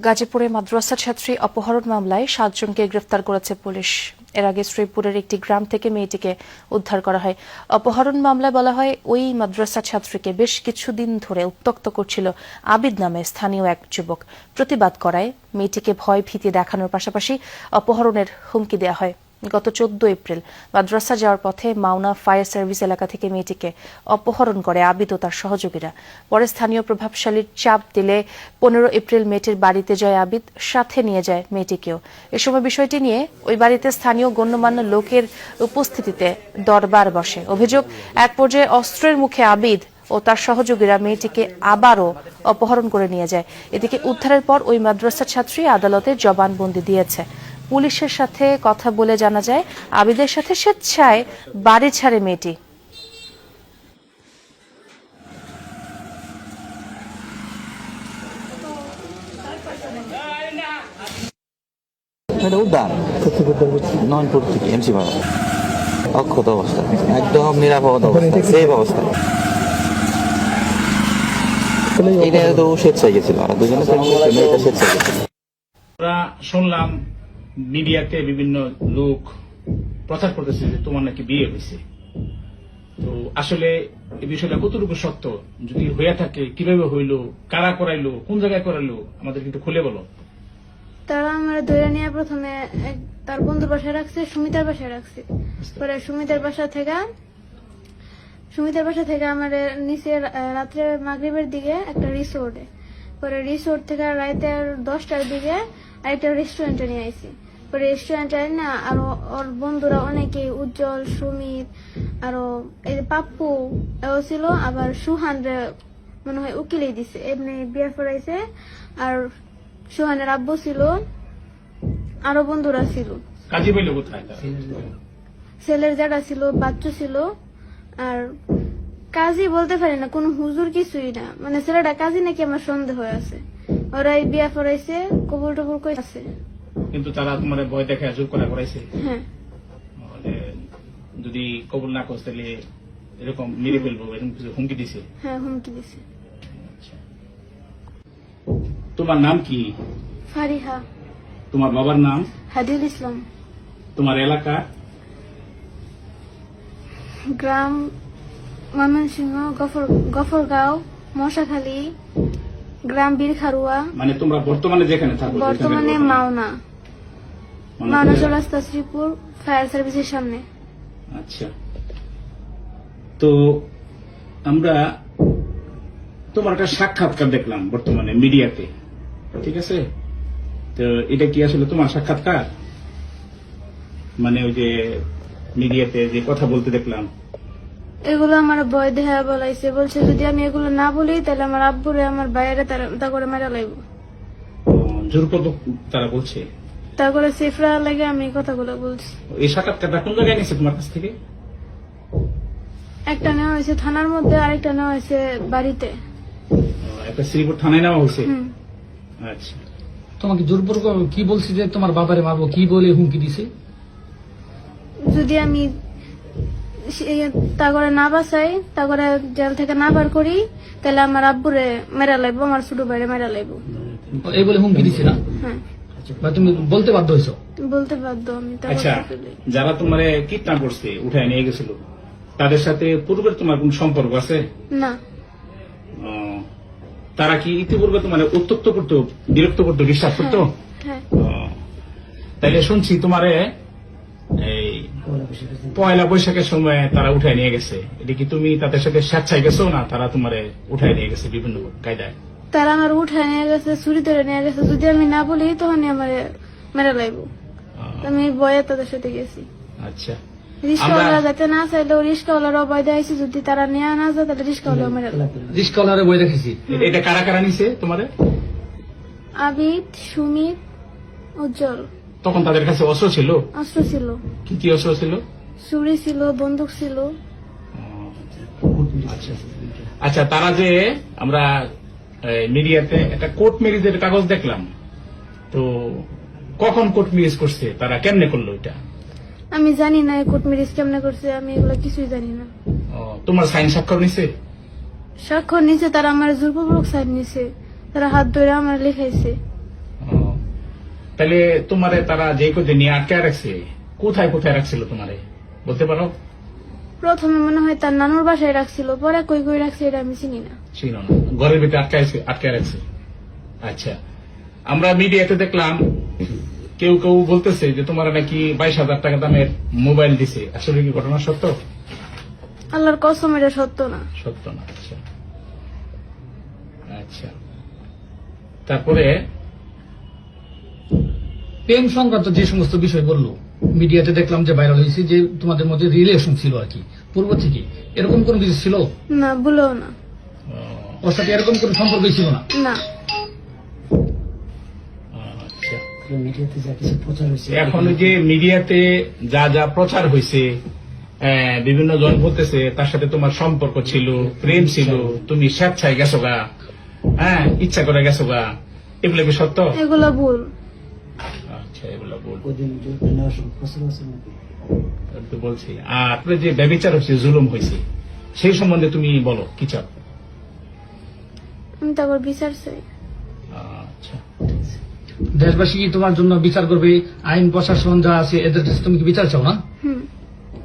গাজীপুরে মাদ্রাসা ছাত্রী অপহরণ মামলায় 7 জনকে গ্রেফতার করেছে পুলিশ। এর আগে শ্রীপুরের একটি গ্রাম থেকে মেয়েটিকে উদ্ধার করা হয়। অপহরণ মামলায় বলা হয়, ওই মাদ্রাসা ছাত্রীকে বেশ কিছুদিন ধরে উত্ত্যক্ত করছিল আবিদ নামে স্থানীয় এক যুবক। প্রতিবাদ করায় মেয়েটিকে ভয় ভীতি দেখানোর পাশাপাশি অপহরণের হুমকি দেওয়া হয়। গত 14 এপ্রিল মাদ্রাসা যাওয়ার পথে মাওনা ফায়ার সার্ভিস এলাকা থেকে মেয়েটিকে অপহরণ করে আবিদ ও তার সহযোগীরা। পরে স্থানীয় প্রভাবশালীর চাপ দিলে 15 এপ্রিল মেয়েটির বাড়িতে যায় আবিদ, সাথে নিয়ে যায় মেয়েটিকেও। এ সময় বিষয়টি নিয়ে ওই বাড়িতে স্থানীয় গণ্যমান্য লোকের উপস্থিতিতে দরবার বসে। অভিযোগ, এক পর্যায়ে অস্ত্রের মুখে আবিদ ও তার সহযোগীরা মেয়েটিকে আবারও অপহরণ করে নিয়ে যায়। এদিকে উদ্ধারের পর ওই মাদ্রাসা ছাত্রী আদালতে জবানবন্দি দিয়েছে। পুলিশের সাথে কথা বলে জানা যায়, আবিদের সাথে স্বেচ্ছায় বাড়ি ছাড়ে মেয়েটি। উদ্যান নয়নপুর থেকে এমসি ভাড়া অক্ষত অবস্থা, একদম নিরাপদ অবস্থা, সেফ অবস্থা। এটা তো স্বেচ্ছায় গেছিল, আর দুজনে মেয়েটা স্বেচ্ছায় গেছিল। আমরা শুনলাম মিডিয়াতে বিভিন্ন লোক প্রচার করতেছে যে তোমার নাকি বিয়ে হয়েছে। তো আসলে এই বিষয়টা কতটুকু সত্য, যদি হয়ে থাকে কিভাবে হইলো, কারা করাইলো, কোন জায়গায় করাইলো, আমাদের কিন্তু খুলে বলো। তারা আমার ধরে নিয়ে প্রথমে তার বন্ধুর বাসায় রাখছে, সুমিতার বাসায় রাখছে। পরে সুমিতার বাসা থেকে আমার নিচে রাত্রে মাগরিবের দিকে একটা রিসোর্টে, পরে রিসোর্ট থেকে রাতে 10টার দিকে আরেকটা রেস্টুরেন্টে নিয়ে আইছি। পরে রেস্টুরেন্টে না আরো ওর বন্ধুরা অনেকে, উজ্জ্বল, সুমিত, আরো এই পাপ্পু এও ছিল, আবার সুহানরে মনে হয় উকিলেই দিছে, এমনি বিয়ে করাইছে। আর সুহানের আব্বু ছিল, আরো বন্ধুরা ছিল। কাজী পাইলো কোথায়? ছেলের জায়গা ছিল, বাচ্চা ছিল। আর কাজী বলতে পারি না, কোন হুজুর কিছুই না, মানে ছেলেটা কাজী নাকি আমার সন্দেহ আছে। ওরাই বিয়া করাইছে, কবুল টবুল করেছে। কিন্তু তারা তোমার ভয় দেখে জোর করা করাইছে। হ্যাঁ, যদি কবুল না করতে তাহলে এরকম মেরে ফেলবো, এরকম কিছু হুমকি দিছে। হ্যাঁ, হুমকি দিছে। তোমার নাম কি? ফারিহা। তোমার বাবার নাম? হাদিউল ইসলাম। তোমার এলাকা? গ্রাম ময়মনসিংহ, গফরগাঁও, মশাখালী, গ্রাম বীরখারুয়া। মানে তোমরা বর্তমানে যেখানে থাকো? বর্তমানে মাওনা চৌরাস্তা, শ্রীপুর ফায়ার সার্ভিসের সামনে। আচ্ছা, তো আমরা তোমার একটা সাক্ষাৎকার দেখলাম বর্তমানে মিডিয়াতে, ঠিক আছে? তো এটা কি আসলে তোমার সাক্ষাৎকার? মানে ওই যে মিডিয়াতে যে কথা বলতে দেখলাম, এগুলো আমার ভয় দেহা বলাইছে, বলছে যদি আমি এগুলো না বলি তাহলে আমার আব্বুরে আমার বাইরে তা করে মেরা লাগবো। জোরপূর্বক তারা বলছে, তা করে সেফরা লাগে আমি কথাগুলো বলছি। এই সাক্ষাৎকারটা কোন জায়গায় নিয়েছে তোমার কাছ থেকে? একটা নেওয়া হয়েছে থানার মধ্যে, আরেকটা নেওয়া হয়েছে বাড়িতে। একটা শ্রীপুর থানায় নেওয়া হয়েছে। আচ্ছা, তোমাকে জোরপূর্বক কি বলছি যে তোমার বাবারে মারবো, কি বলে হুমকি দিছে? যদি আমি তা করে না বাঁচাই, তা করে জেল থেকে না বার করি, তাহলে আমার আব্বুরে মেরা লাগবো, আমার ছোট ভাইরে মেরা লাগবো, এই বলে হুমকি দিছে না? হ্যাঁ, বা তুমি বলতে বাধ্য হয়েছো? বলতে বাধ্য আমি। আচ্ছা, যারা তোমার কিডন্যাপ করছে, উঠায় নিয়ে গেছিল, তাদের সাথে পূর্বের তোমার কোন সম্পর্ক আছে? না। তারা কি ইতিপূর্বে তোমার উত্তক্ত করতো, বিরক্ত করতো, বিশ্বাস করতো? হ্যাঁ। তাইলে শুনছি তোমারে এই পয়লা বৈশাখের সময় তারা উঠায় নিয়ে গেছে, এটা কি তুমি তাদের সাথে স্বেচ্ছায় গেছো, না তারা তোমারে উঠায় নিয়ে গেছে বিভিন্ন কায়দায়? তারা আমার উঠায় নিয়ে গেছে, চুরি ধরে নিয়ে গেছে। যদি আমি না বলি তখনই আমার মেরা লাগবো, আমি ভয়ে তাদের সাথে গেছি। আচ্ছা, রিস্কাওয়ালা যাতে না চাইলেও রিস্কাওয়ালারও ভয় দেখাইছি, যদি তারা নিয়ে না যায় তাহলে রিস্কাওয়ালাও মেরা লাগবে। রিস্কাওয়ালারে বই দেখেছি। এটা কারা কারা নিছে তোমারে? আবিদ, সুমিত, উজ্জ্বল। তখন তাদের কাছে অস্ত্র ছিল? অস্ত্র ছিল। কি কি অস্ত্র ছিল? ছুরি ছিল, বন্দুক ছিল। আচ্ছা, আচ্ছা, তারা যে আমরা মিডিয়াতে একটা কোর্ট ম্যারেজের কাগজ দেখলাম, তো কখন কোর্ট ম্যারেজ করছে, তারা কেমনে করলো এটা? আমি জানি না কোর্ট ম্যারেজ কেমনে করছে, আমি এগুলো কিছুই জানি না। তোমার সাইন স্বাক্ষর নিছে? স্বাক্ষর নিছে, তারা আমার জোরপূর্বক সাইন নিছে, তারা হাত ধরে আমার লেখাইছে। তাহলে তোমারে তারা যে কোথায় নিয়ে আটকে রাখছে, কোথায় কোথায় রাখছিল তোমারে বলতে পারো? প্রথমে মনে হয় তার নানুর বাসায় রাখছিল, পরে কই কই রাখছে এটা আমি চিনি না। ছিল না, ঘরের ভিতরে আটকে রাখছে। আচ্ছা, আমরা মিডিয়াতে দেখলাম কেউ কেউ বলতেছে যে তোমার নাকি 22,000 টাকা দামের মোবাইল দিছে, আসলে কি ঘটনা সত্য? আল্লাহর কসম এটা সত্য না। সত্য না। আচ্ছা আচ্ছা, তারপরে প্রেম সংক্রান্ত যে সমস্ত বিষয় বললো মিডিয়াতে দেখলাম যে ভাইরাল হয়েছে যে তোমাদের মধ্যে রিলেশন ছিল আর কি পূর্ব থেকে, এরকম কোনো কিছু ছিল? না, ভুলেও না। ওর সাথে এরকম কোনো সম্পর্কই ছিল না? না। আচ্ছা, এখন ওই যে মিডিয়াতে যা যা প্রচার হয়েছে, বিভিন্ন জন বলতেছে তার সাথে তোমার সম্পর্ক ছিল, প্রেম ছিল, তুমি স্বেচ্ছায় গেছো গা, হ্যাঁ ইচ্ছা করে গেছো গা, এগুলো কি সত্য? এগুলো ভুল। আচ্ছা, এগুলো বল তো বলছি। আর আপনার যে ব্যভিচার হয়েছে, জুলুম হয়েছে, সেই সম্বন্ধে তুমি বলো কি চাও? আমি তারপর বিচার চাই। আচ্ছা, দেশবাসী কি তোমার জন্য বিচার করবে? আইন প্রশাসন যা আছে এদের কাছে তুমি কি বিচার চাও না?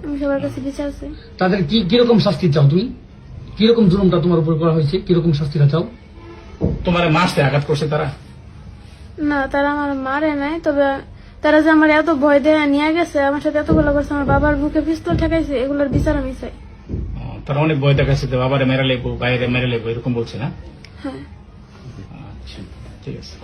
আমি সবার কাছে বিচার চাই। তাদের কি কিরকম শাস্তি চাও তুমি? কিরকম জুলুমটা তোমার উপর করা হয়েছে, কিরকম শাস্তিটা চাও? তোমার মাসে আঘাত করছে তারা? না, তারা আমার মারে নাই, তবে তারা যে আমার এত ভয় দেয় নিয়ে গেছে, আমার সাথে এতগুলো করছে, আমার বাবার বুকে পিস্তল ঠেকাইছে, এগুলোর বিচার আমি চাই। তারা অনেক ভয় দেখাচ্ছে, বাবারে মেরে লেবো, বাইরে মেরে লেবো, এরকম বলছে না? হ্যাঁ। আচ্ছা, ঠিক আছে।